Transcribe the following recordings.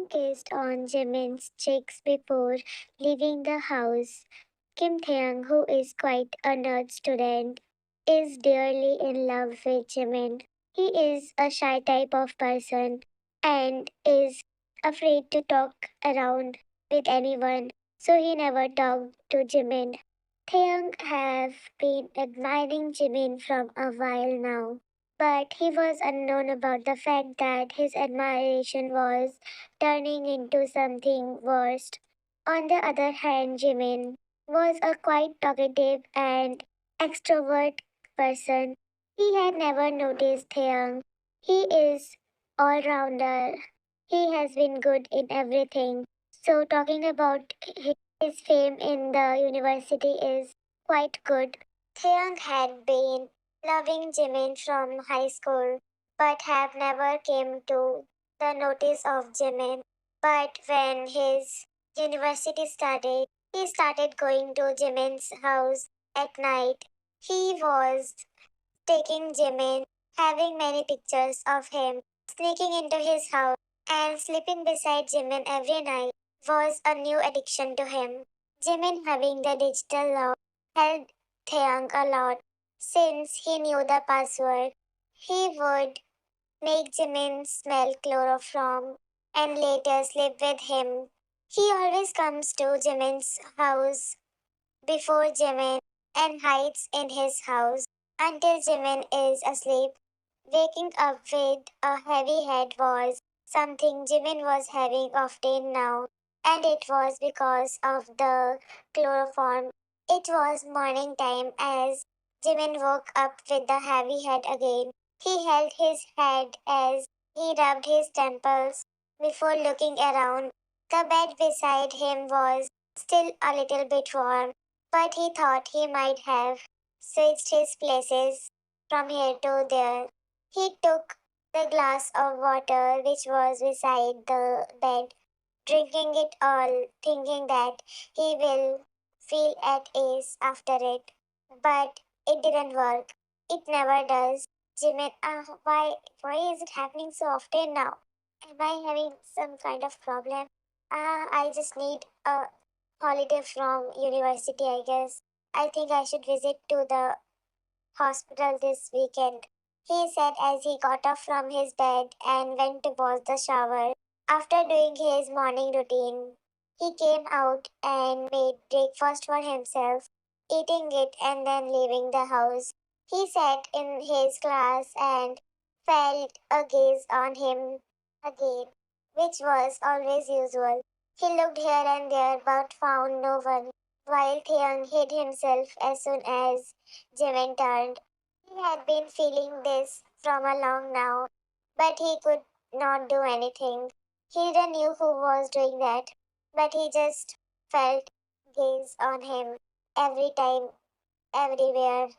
kissed on Jimin's cheeks before leaving the house. Kim Taeyang, who is quite a nerd student, is dearly in love with Jimin. He is a shy type of person and is afraid to talk around with anyone, so he never talked to Jimin. Taeyang have been admiring Jimin from a while now, but he was unknown about the fact that his admiration was turning into something worse. On the other hand, Jimin was a quite talkative and extrovert person. He had never noticed Taeyang. He is all-rounder. He has been good in everything. So talking about his fame in the university is quite good. Taeyang had been loving Jimin from high school, but have never came to the notice of Jimin. But when his university started, he started going to Jimin's house at night. He was taking Jimin, having many pictures of him, sneaking into his house, and sleeping beside Jimin every night was a new addiction to him. Jimin having the digital lock helped Taeyang a lot since he knew the password. He would make Jimin smell chloroform and later sleep with him. He always comes to Jimin's house before Jimin and hides in his house until Jimin is asleep. Waking up with a heavy head was something Jimin was having often now, and it was because of the chloroform. It was morning time as Jimin woke up with the heavy head again. He held his head as he rubbed his temples before looking around. The bed beside him was still a little bit warm, but he thought he might have switched his places from here to there. He took the glass of water which was beside the bed, drinking it all, thinking that he will feel at ease after it. But it didn't work. It never does. Jimin, why is it happening so often now? Am I having some kind of problem? I just need a holiday from university, I guess. I think I should visit to the hospital this weekend, he said as he got up from his bed and went to wash the shower. After doing his morning routine, he came out and made breakfast for himself, eating it and then leaving the house. He sat in his class and felt a gaze on him again, which was always usual. He looked here and there but found no one, while Theon hid himself as soon as Jimin turned. He had been feeling this from a long now, but he could not do anything. He didn't knew who was doing that, but he just felt gaze on him every time, everywhere.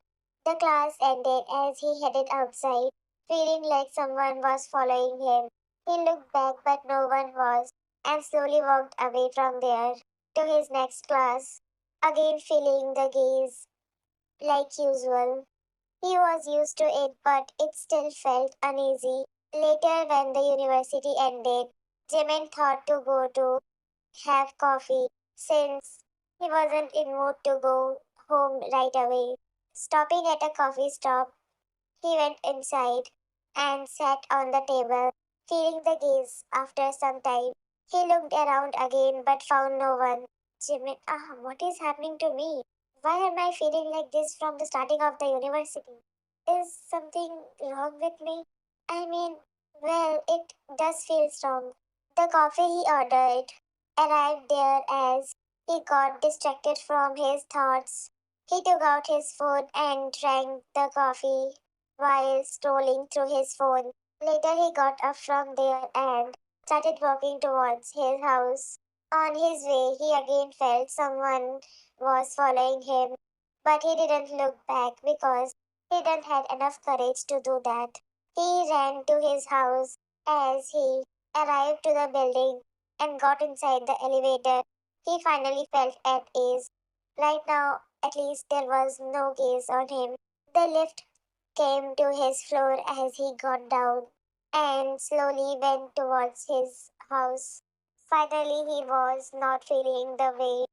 The class ended as he headed outside, feeling like someone was following him. He looked back, but no one was, and slowly walked away from there to his next class, again feeling the gaze like usual. He was used to it, but it still felt uneasy. Later, when the university ended, Jimin thought to go to have coffee since he wasn't in mood to go home right away. Stopping at a coffee stop, he went inside and sat on the table, feeling the gaze. After some time, he looked around again but found no one. Jimin, what is happening to me? Why am I feeling like this from the starting of the university? Is something wrong with me? I mean, well, it does feel strong. The coffee he ordered arrived there as he got distracted from his thoughts. He took out his phone and drank the coffee while scrolling through his phone. Later, he got up from there and started walking towards his house. On his way, he again felt someone was following him, but he didn't look back because he didn't have enough courage to do that. He ran to his house as he arrived to the building and got inside the elevator. He finally felt at ease. Right now, at least there was no gaze on him. The lift came to his floor as he got down and slowly went towards his house. Finally, he was not feeling the way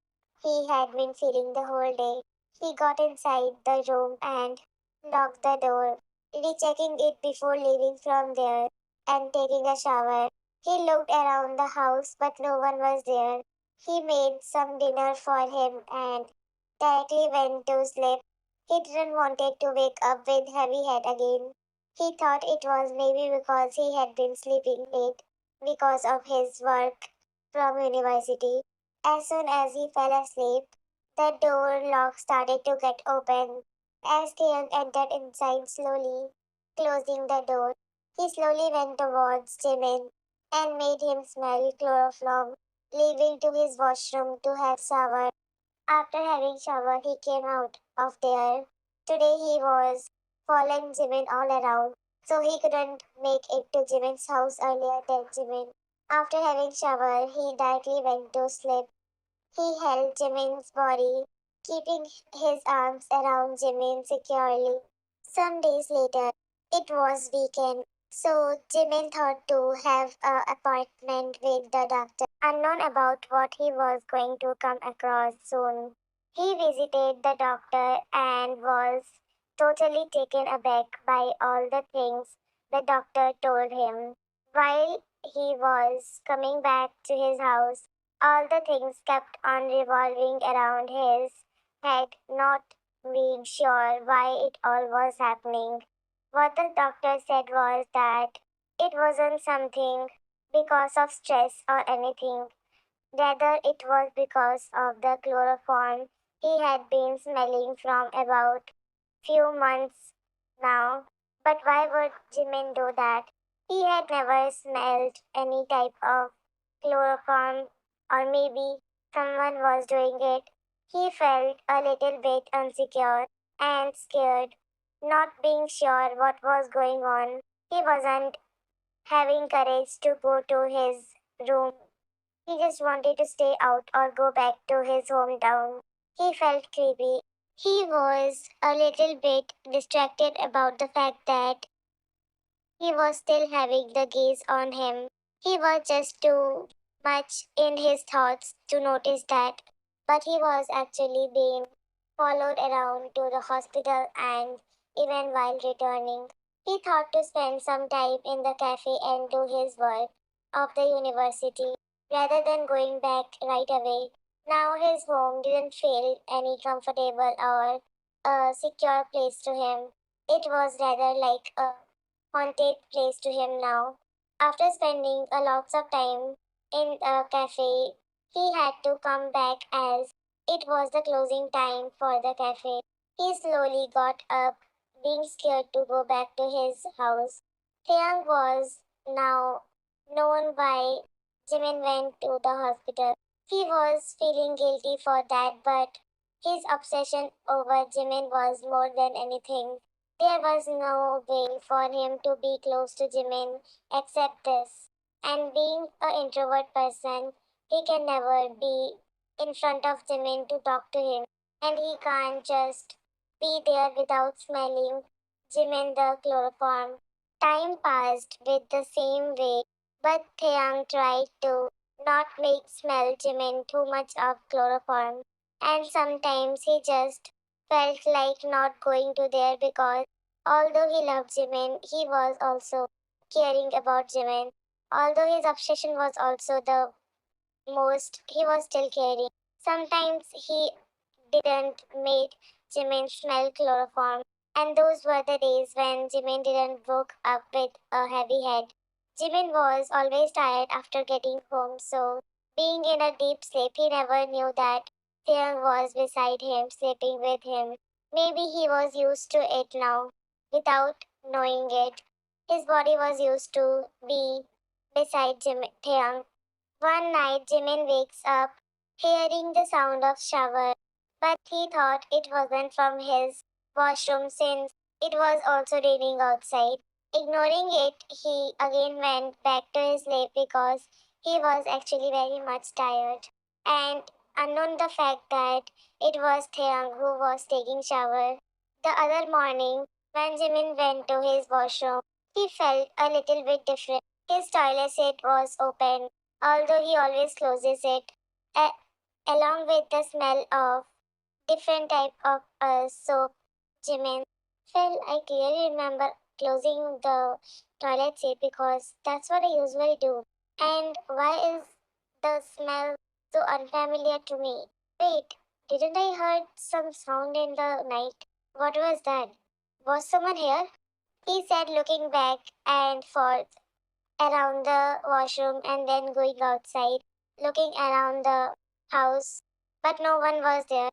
he had been feeling the whole day. He got inside the room and locked the door, rechecking it before leaving from there and taking a shower. He looked around the house, but no one was there. He made some dinner for him and directly went to sleep. He didn't want to wake up with heavy head again. He thought it was maybe because he had been sleeping late because of his work from university. As soon as he fell asleep, the door lock started to get open. As Taeyang entered inside slowly, closing the door, he slowly went towards Jimin and made him smell chloroform, leaving to his washroom to have shower. After having shower, he came out of there. Today he was following Jimin all around, so he couldn't make it to Jimin's house earlier than Jimin. After having shower, he directly went to sleep. He held Jimin's body, keeping his arms around Jimin securely. Some days later, it was weekend, so Jimin thought to have an appointment with the doctor, unknown about what he was going to come across soon. He visited the doctor and was totally taken aback by all the things the doctor told him. While he was coming back to his house, all the things kept on revolving around his head, not being sure why it all was happening. What the doctor said was that it wasn't something because of stress or anything. Rather, it was because of the chloroform he had been smelling from about few months now. But why would Jimin do that? He had never smelled any type of chloroform, or maybe someone was doing it. He felt a little bit insecure and scared, not being sure what was going on. He wasn't having courage to go to his room. He just wanted to stay out or go back to his hometown. He felt creepy. He was a little bit distracted about the fact that he was still having the gaze on him. He was just too much in his thoughts to notice that, but he was actually being followed around to the hospital and even while returning. He thought to spend some time in the cafe and do his work of the university rather than going back right away. Now his home didn't feel any comfortable or a secure place to him. It was rather like a haunted place to him now. After spending a lots of time in a cafe, he had to come back as it was the closing time for the cafe. He slowly got up, being scared to go back to his house. Taeyang was now known why Jimin went to the hospital. He was feeling guilty for that, but his obsession over Jimin was more than anything. There was no way for him to be close to Jimin except this. And being an introvert person, he can never be in front of Jimin to talk to him. And he can't just be there without smelling Jimin the chloroform. Time passed with the same way, but Taeyang tried to not make smell Jimin too much of chloroform. And sometimes he just felt like not going to there because although he loved Jimin, he was also caring about Jimin. Although his obsession was also the most, he was still caring. Sometimes he didn't make Jimin smell chloroform, and those were the days when Jimin didn't woke up with a heavy head. Jimin was always tired after getting home, so being in a deep sleep, he never knew that Taeyang was beside him, sleeping with him. Maybe he was used to it now, without knowing it. His body was used to be beside Taeyang. One night, Jimin wakes up, hearing the sound of shower, but he thought it wasn't from his washroom since it was also raining outside. Ignoring it, he again went back to his sleep because he was actually very much tired. And unknown the fact that it was Taeyang who was taking shower. The other morning, when Jimin went to his washroom, he felt a little bit different. His toilet seat was open, although he always closes it, a- along with the smell of different type of soap. Jimin felt I clearly remember closing the toilet seat because that's what I usually do. And why is the smell so unfamiliar to me? Wait, didn't I heard some sound in the night? What was that? Was someone here? He said, looking back and forth around the washroom and then going outside, looking around the house. But no one was there.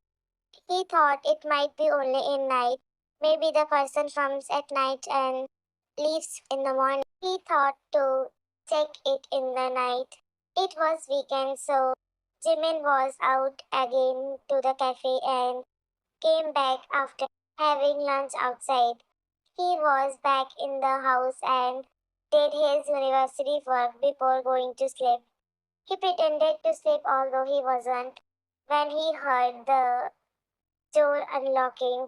He thought it might be only in night. Maybe the person comes at night and leaves in the morning. He thought to check it in the night. It was weekend, so Jimin was out again to the cafe and came back after having lunch outside. He was back in the house and did his university work before going to sleep. He pretended to sleep although he wasn't. When he heard the door unlocking,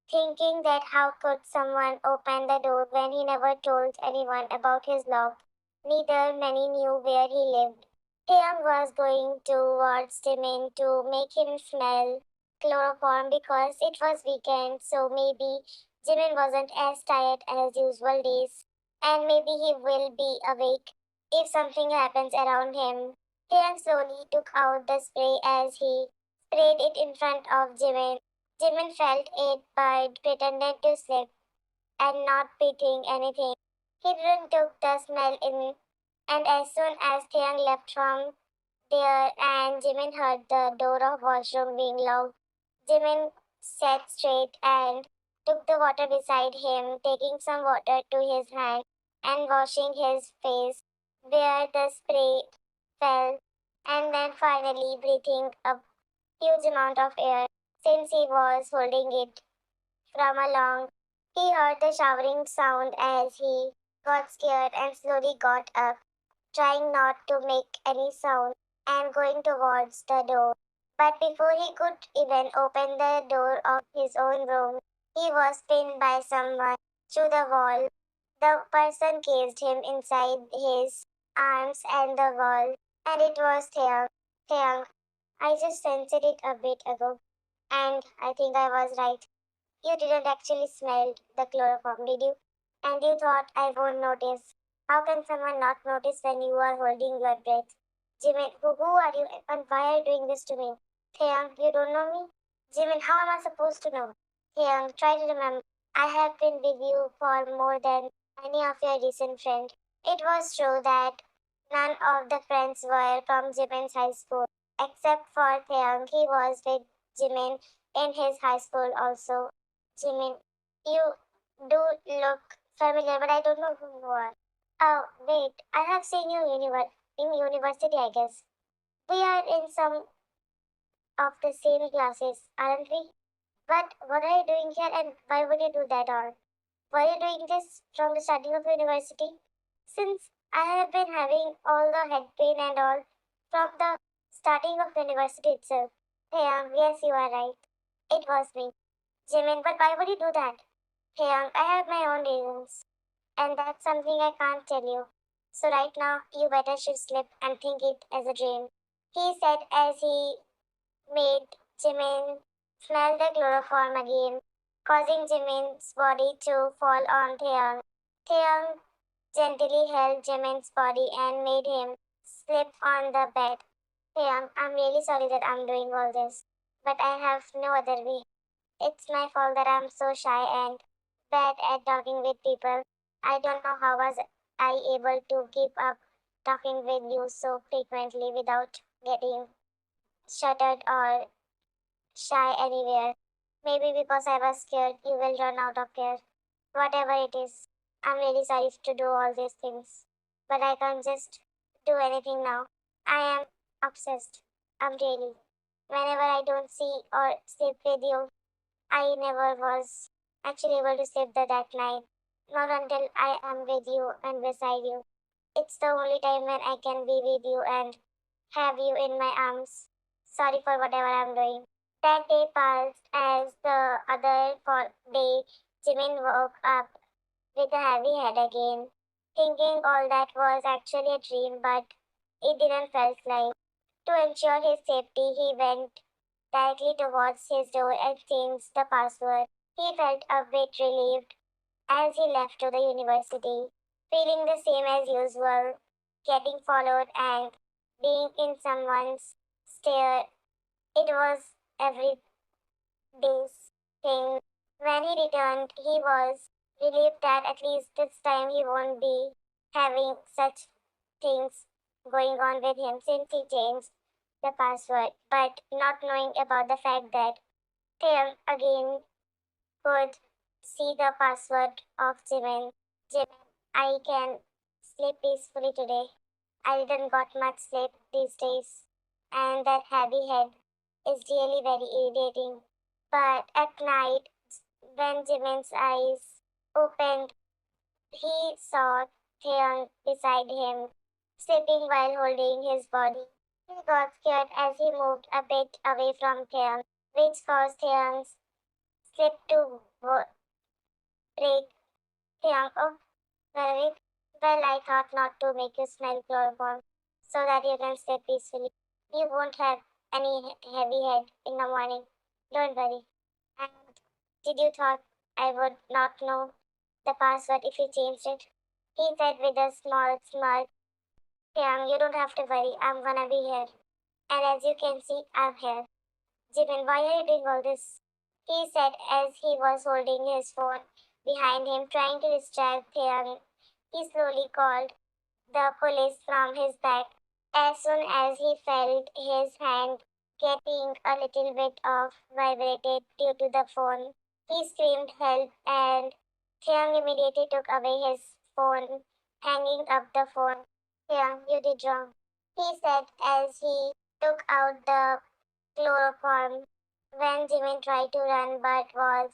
thinking that how could someone open the door when he never told anyone about his lock. Neither many knew where he lived. Taeyang was going towards Jimin to make him smell chloroform because it was weekend, so maybe Jimin wasn't as tired as usual days, and maybe he will be awake if something happens around him. Taeyang slowly took out the spray as he sprayed it in front of Jimin. Jimin felt it but pretended to sleep and not breathing anything. He didn't took the smell in, and as soon as Thiang left from there and Jimin heard the door of washroom being locked, Jimin sat straight and took the water beside him, taking some water to his hand and washing his face where the spray fell, and then finally breathing a huge amount of air since he was holding it from a long. He heard the showering sound as he got scared and slowly got up, trying not to make any sound and going towards the door. But before he could even open the door of his own room, he was pinned by someone to the wall. The person cased him inside his arms and the wall, and it was Theang. Theang, I just sensed it a bit ago, and I think I was right. You didn't actually smell the chloroform, did you? And you thought I won't notice. How can someone not notice when you are holding your breath? Jimin, who are you and why are you doing this to me? Taeyang, you don't know me? Jimin, how am I supposed to know? Taeyang, try to remember. I have been with you for more than any of your recent friends. It was true that none of the friends were from Jimin's high school, except for Taeyang. He was with Jimin in his high school also. Jimin, you do look familiar, but I don't know who you are. Oh, wait, I have seen you in university, I guess. We are in some of the same classes, aren't we? But what are you doing here and why would you do that all? Were you doing this from the starting of university? Since I have been having all the head pain and all from the starting of university itself. Hey, yes, you are right. It was me. Jimin, but why would you do that? Hey, I have my own reasons. And that's something I can't tell you. So right now, you better should sleep and think it as a dream. He said as he made Jimin smell the chloroform again, causing Jimin's body to fall on Taeyang. Taeyang gently held Jimin's body and made him slip on the bed. Taeyang, I'm really sorry that I'm doing all this, but I have no other way. It's my fault that I'm so shy and bad at talking with people. I don't know how was I able to keep up talking with you so frequently without getting shuttered or shy anywhere. Maybe because I was scared you will run out of air. Whatever it is, I'm really sorry to do all these things. But I can't just do anything now. I am obsessed. I'm really. Whenever I don't see or sleep with you, I never was actually able to sleep that night. Not until I am with you and beside you. It's the only time when I can be with you and have you in my arms. Sorry for whatever I'm doing. That day passed as the other day. Jimin woke up with a heavy head again, thinking all that was actually a dream, but it didn't felt like. To ensure his safety, he went directly towards his door and changed the password. He felt a bit relieved as he left to the university, feeling the same as usual, getting followed and being in someone's stare. It was every day's thing. When he returned, he was relieved that at least this time he won't be having such things going on with him since he changed the password, but not knowing about the fact that Tim again could see the password of Jimin. Jimin, I can sleep peacefully today. I didn't got much sleep these days, and that heavy head is really very irritating. But at night, when Jimin's eyes opened, he saw Theon beside him, sleeping while holding his body. He got scared as he moved a bit away from Theon, which caused Theon's slip to break. Theon, oh, well, well, I thought not to make you smell chloroform so that you can sleep peacefully. You won't have any heavy head in the morning. Don't worry. And did you thought I would not know the password if you changed it? He said with a small smirk. You don't have to worry. I'm gonna be here. And as you can see, I'm here. Jimin, why are you doing all this? He said as he was holding his phone behind him, trying to distract him. He slowly called the police from his back. As soon as he felt his hand getting a little bit of vibrated due to the phone, he screamed help and Hyung immediately took away his phone, hanging up the phone. Hyung, you did wrong, he said as he took out the chloroform when Jimin tried to run but was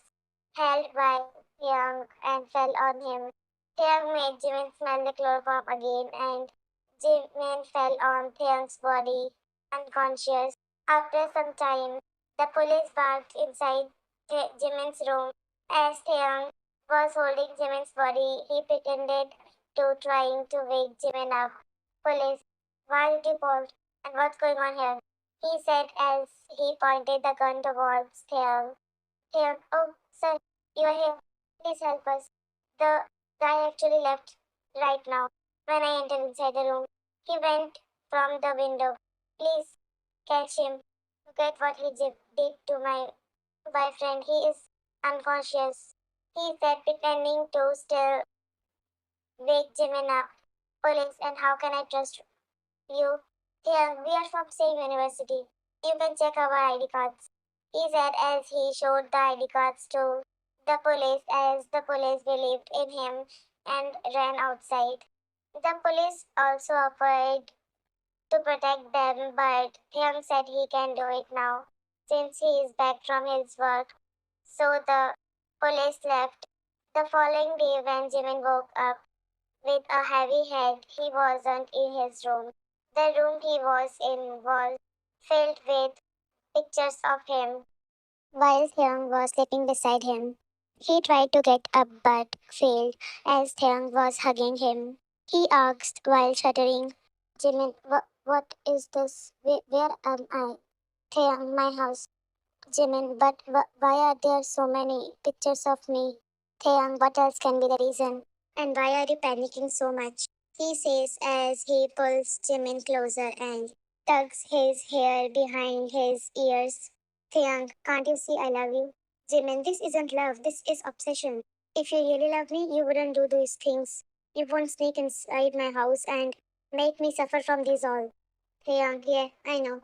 held by Hyung and fell on him. Hyung made Jimin smell the chloroform again and Jimin fell on Hyung's body, unconscious. After some time, the police barked inside Jimin's room. As Hyung was holding Jimin's body, he pretended to trying to wake Jimin up. Police, why did you pause? And what's going on here? He said as he pointed the gun towards Hyung. Hyung, oh, sir, you are here. Please help us. The guy actually left right now. When I entered inside the room, he went from the window. Please catch him. Look at what he did to my boyfriend. He is unconscious. He said, pretending to still wake Jimin up. Police, and how can I trust you? Here, we are from same university. You can check our ID cards. He said as he showed the ID cards to the police as the police believed in him and ran outside. The police also offered to protect them, but Hyung said he can do it now since he is back from his work. So the police left. The following day, when Jimin woke up with a heavy head, he wasn't in his room. The room he was in was filled with pictures of him while Hyung was sleeping beside him. He tried to get up but failed as Hyung was hugging him. He asked while shuddering, Jimin, what is this? Where am I? Hyung, my house. Jimin, but why are there so many pictures of me? Hyung, what else can be the reason? And why are you panicking so much? He says as he pulls Jimin closer and tugs his hair behind his ears. Hyung, can't you see I love you? Jimin, this isn't love, this is obsession. If you really love me, you wouldn't do these things. You won't sneak inside my house and make me suffer from these all. Hyung, yeah, I know.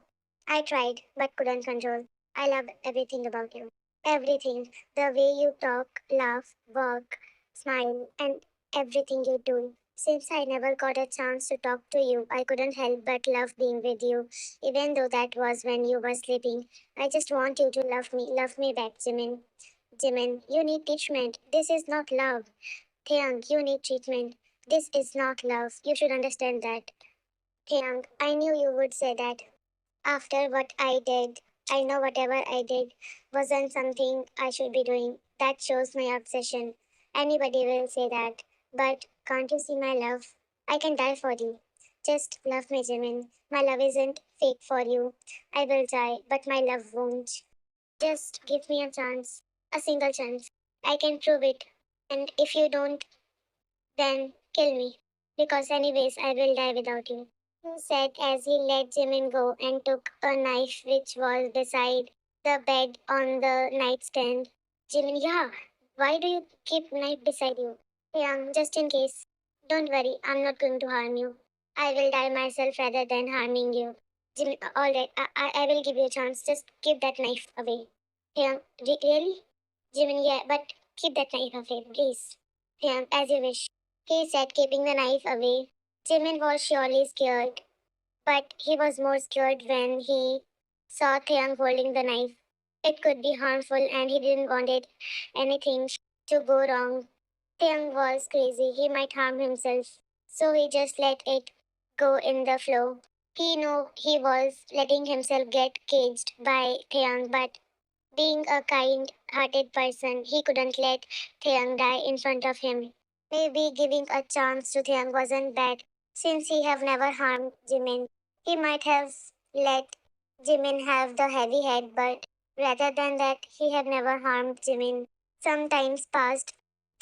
I tried, but couldn't control. I love everything about you. Everything. The way you talk, laugh, walk, smile, and everything you do. Since I never got a chance to talk to you, I couldn't help but love being with you, even though that was when you were sleeping. I just want you to love me back, Jimin. Jimin, you need treatment. This is not love. Taeyang, you need treatment. This is not love. You should understand that. Taeyang, I knew you would say that. After what I did, I know whatever I did wasn't something I should be doing. That shows my obsession. Anybody will say that. But can't you see my love? I can die for you. Just love me, Jimin. My love isn't fake for you. I will die, but my love won't. Just give me a chance. A single chance. I can prove it. And if you don't, then kill me. Because, anyways, I will die without you. He said as he let Jimin go and took a knife which was beside the bed on the nightstand. Jimin, yeah, why do you keep knife beside you? Yeah, just in case. Don't worry, I'm not going to harm you. I will die myself rather than harming you. Jimin, alright, I will give you a chance. Just give that knife away. Yeah, really? Jimin, yeah, but keep that knife away, please. Yeah, as you wish. He said, keeping the knife away. Jimin was surely scared, but he was more scared when he saw Thiang holding the knife. It could be harmful and he didn't want it anything to go wrong. Thiang was crazy, he might harm himself. So he just let it go in the flow. He knew he was letting himself get caged by Thiang, but being a kind hearted person, he couldn't let Thiang die in front of him. Maybe giving a chance to Thiang wasn't bad, since he have never harmed Jimin. He might have let Jimin have the heavy head, but rather than that, he have never harmed Jimin. Sometimes past,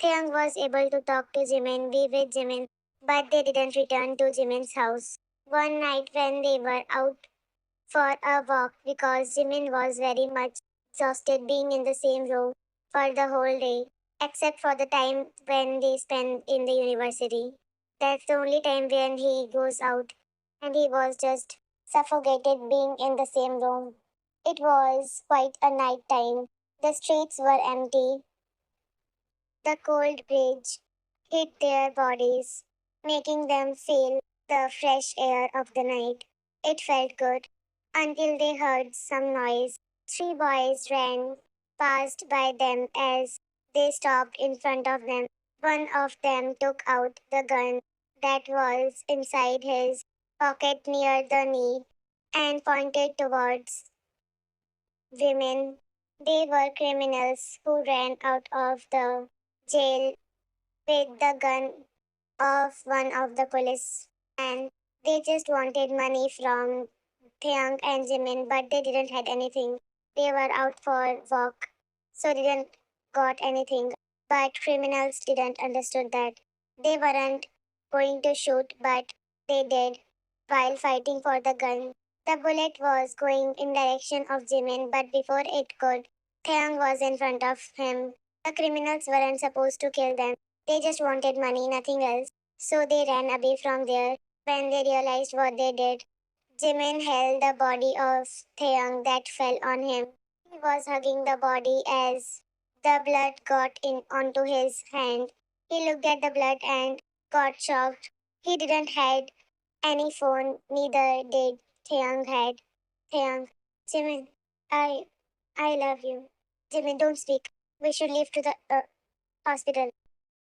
Thiang was able to talk to Jimin, be with Jimin, but they didn't return to Jimin's house. One night when they were out for a walk because Jimin was very much exhausted being in the same room for the whole day, except for the time when they spend in the university. That's the only time when he goes out, and he was just suffocated being in the same room. It was quite a night time. The streets were empty. The cold breeze hit their bodies, making them feel the fresh air of the night. It felt good until they heard some noise. Three boys ran past by them as they stopped in front of them. One of them took out the gun that was inside his pocket near the knee and pointed towards women. They were criminals who ran out of the jail with the gun of one of the police, and they just wanted money from Thiang and Jimin, but they didn't had anything. They were out for walk, so didn't got anything. But criminals didn't understood that. They weren't going to shoot, but they did while fighting for the gun. The bullet was going in direction of Jimin, but before it could, Thiang was in front of him. The criminals weren't supposed to kill them. They just wanted money, nothing else. So they ran away from there. When they realized what they did, Jimin held the body of Theang that fell on him. He was hugging the body as the blood got in onto his hand. He looked at the blood and got shocked. He didn't had any phone, neither did Theang had. Theang, Jimin, I, I love you. Jimin, don't speak. We should leave to the hospital.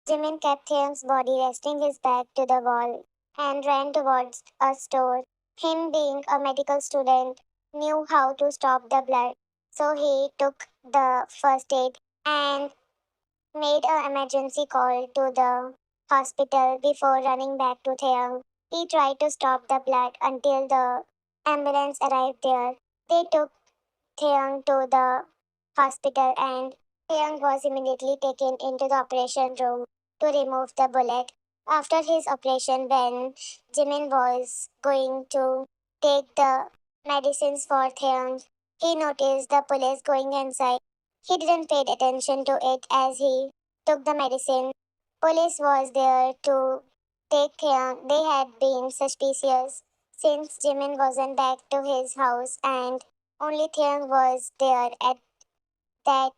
Jimin kept Theang's body resting his back to the wall and ran towards a store. Him being a medical student knew how to stop the blood, so he took the first aid and made an emergency call to the hospital before running back to Theang. He tried to stop the blood until the ambulance arrived there. They took Theang to the hospital and Theang was immediately taken into the operation room to remove the bullet. After his operation, when Jimin was going to take the medicines for Theang, he noticed the police going inside. He didn't pay attention to it as he took the medicine. Police was there to take Theang. They had been suspicious since Jimin wasn't back to his house and only Theang was there at that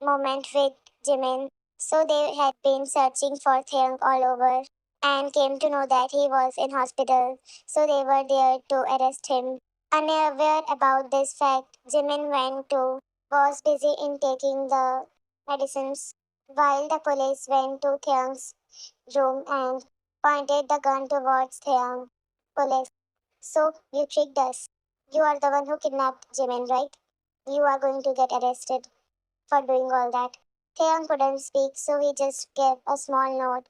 moment with Jimin, so they had been searching for Theang all over and came to know that he was in hospital, so they were there to arrest him. Unaware about this fact, Jimin went to was busy in taking the medicines while the police went to Theang's room and pointed the gun towards Theang. Police. So you tricked us. You are the one who kidnapped Jimin, right? You are going to get arrested for doing all that. Theon couldn't speak, so he just gave a small nod.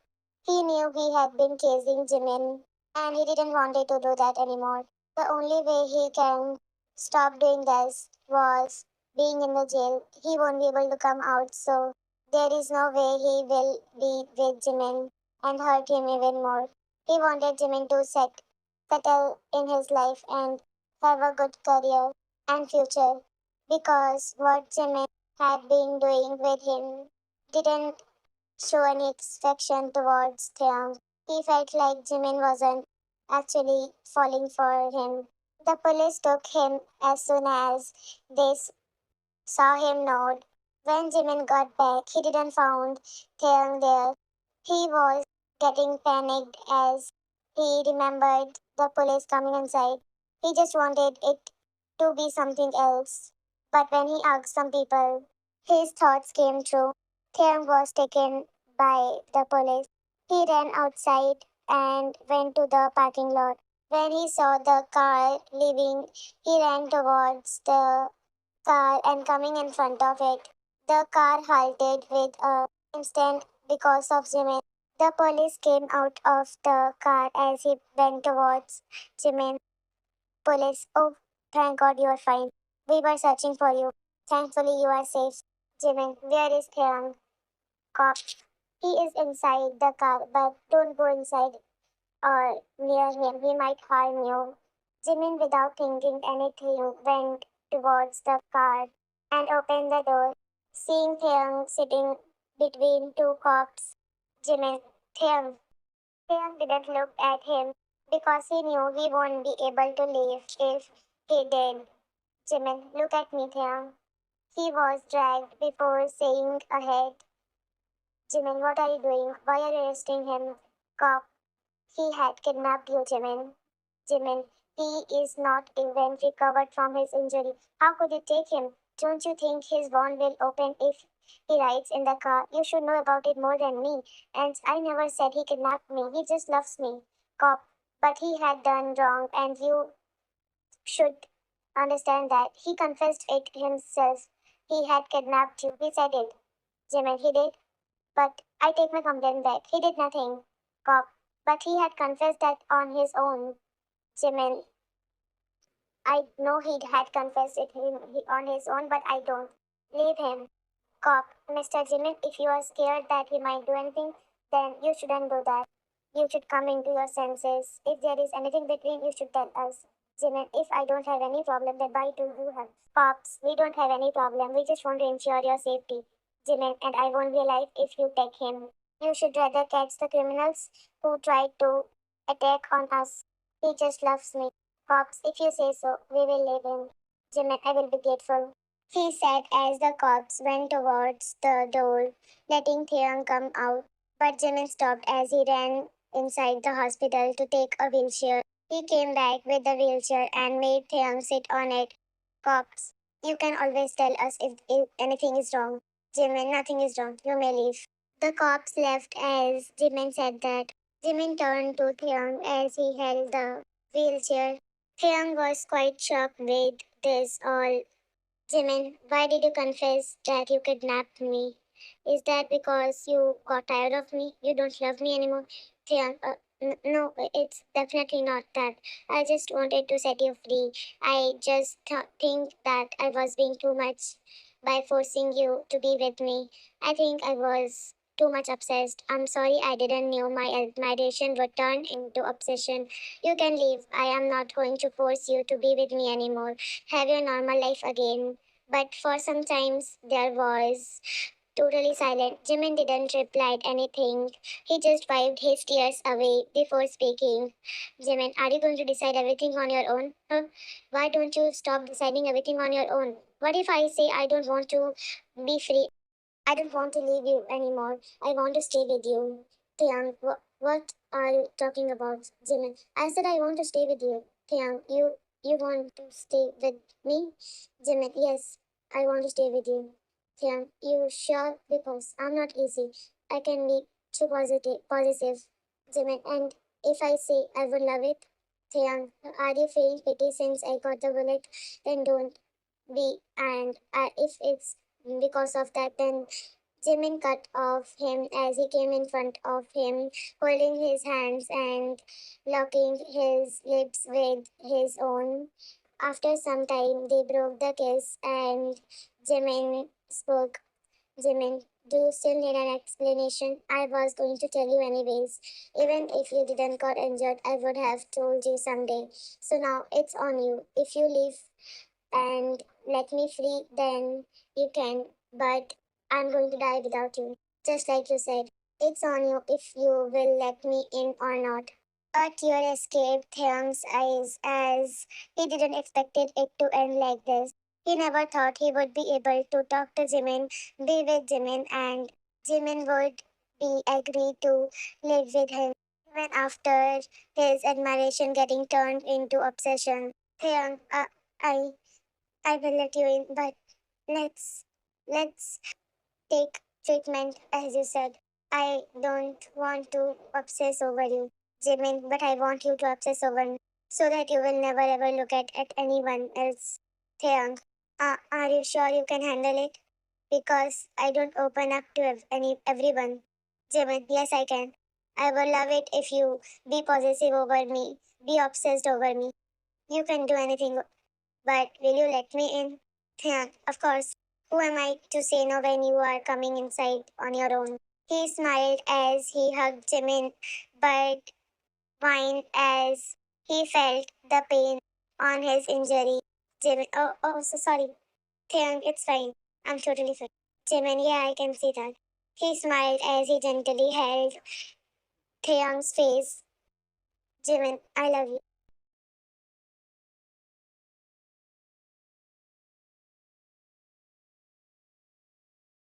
He knew he had been chasing Jimin and he didn't wanted to do that anymore. The only way he can stop doing this was being in the jail. He won't be able to come out, so there is no way he will be with Jimin and hurt him even more. He wanted Jimin to settle in his life and have a good career and future because what Jimin had been doing with him didn't show any affection towards Taeyang. He felt like Jimin wasn't actually falling for him. The police took him as soon as they saw him nod. When Jimin got back, he didn't found Taeyang there. He was getting panicked as he remembered the police coming inside. He just wanted it to be something else. But when he asked some people, his thoughts came true. Taeyang was taken by the police. He ran outside and went to the parking lot. When he saw the car leaving, he ran towards the car and coming in front of it. The car halted with a instant because of Jimin. The police came out of the car as he went towards Jimin. Police, oh, thank God you are fine. We were searching for you. Thankfully you are safe. Jimin, where is Theang? Cop. He is inside the car, but don't go inside or near him. He might harm you. Jimin, without thinking anything, went towards the car and opened the door. Seeing Theang sitting between two cops, Jimin, Theang. Theang didn't look at him because he knew he won't be able to leave if he did. Jimin, look at me, Theang. He was dragged before saying ahead. Jimin, what are you doing? Why are you arresting him? Cop, he had kidnapped you, Jimin. Jimin, he is not even recovered from his injury. How could you take him? Don't you think his wound will open if he rides in the car? You should know about it more than me. And I never said he kidnapped me. He just loves me. Cop, but he had done wrong and you should understand that. He confessed it himself. He had kidnapped you. He said it. Jimin, he did. But I take my complaint back. He did nothing. Cop, but he had confessed that on his own. Jimin, I know he had confessed it on his own, but I don't. Leave him. Cop, Mr. Jimin, if you are scared that he might do anything, then you shouldn't do that. You should come into your senses. If there is anything between, you should tell us. Jimin, if I don't have any problem, then why do you have? Cops, we don't have any problem. We just want to ensure your safety. Jimin, and I won't be alive if you take him. You should rather catch the criminals who tried to attack on us. He just loves me. Cops, if you say so, we will leave him. Jimin, I will be grateful. He said as the cops went towards the door, letting Theon come out. But Jimin stopped as he ran inside the hospital to take a wheelchair. He came back with the wheelchair and made Theon sit on it. Cops, you can always tell us if anything is wrong. Jimin, nothing is wrong. You may leave. The cops left as Jimin said that. Jimin turned to Theon as he held the wheelchair. Theon was quite shocked with this all. Jimin, why did you confess that you kidnapped me? Is that because you got tired of me? You don't love me anymore? Theon, no, it's definitely not that. I just wanted to set you free. I just think that I was being too much by forcing you to be with me. I think I was too much obsessed. I'm sorry I didn't know my admiration would turn into obsession. You can leave. I am not going to force you to be with me anymore. Have your normal life again. But for some times there was totally silent. Jimin didn't reply anything. He just wiped his tears away before speaking. Jimin, are you going to decide everything on your own? Huh? Why don't you stop deciding everything on your own? What if I say I don't want to be free? I don't want to leave you anymore. I want to stay with you. Tiang, what are you talking about, Jimin? I said I want to stay with you. Tiang, you want to stay with me? Jimin, yes, I want to stay with you. Tiang, you sure? Because I'm not easy. I can be too positive. Jimin, and if I say I would love it, Tiang, are you feeling pity since I got the bullet? Then don't be. And if it's because of that, then Jimin cut off him as he came in front of him, holding his hands and locking his lips with his own. After some time, they broke the kiss and Jimin spoke. Jimin, do you still need an explanation? I was going to tell you anyways. Even if you didn't got injured, I would have told you someday. So now it's on you. If you leave and let me free, then you can. But I'm going to die without you. Just like you said. It's on you if you will let me in or not. A tear escaped Theong's eyes as he didn't expected it to end like this. He never thought he would be able to talk to Jimin, be with Jimin, and Jimin would be agree to live with him. Even after his admiration getting turned into obsession. Theong, I I will let you in, but let's let's take treatment as you said. I don't want to obsess over you, Jimin, but I want you to obsess over me so that you will never ever look at anyone else. Theang, are you sure you can handle it? Because I don't open up to everyone. Jimin, yes I can. I would love it if you be possessive over me, be obsessed over me. You can do anything, but will you let me in? Yeah, of course. Who am I to say no when you are coming inside on your own? He smiled as he hugged Jimin, but whined as he felt the pain on his injury. Jimin, so sorry. Theon, it's fine. I'm totally fine. Jimin, yeah, I can see that. He smiled as he gently held Theon's face. Jimin, I love you.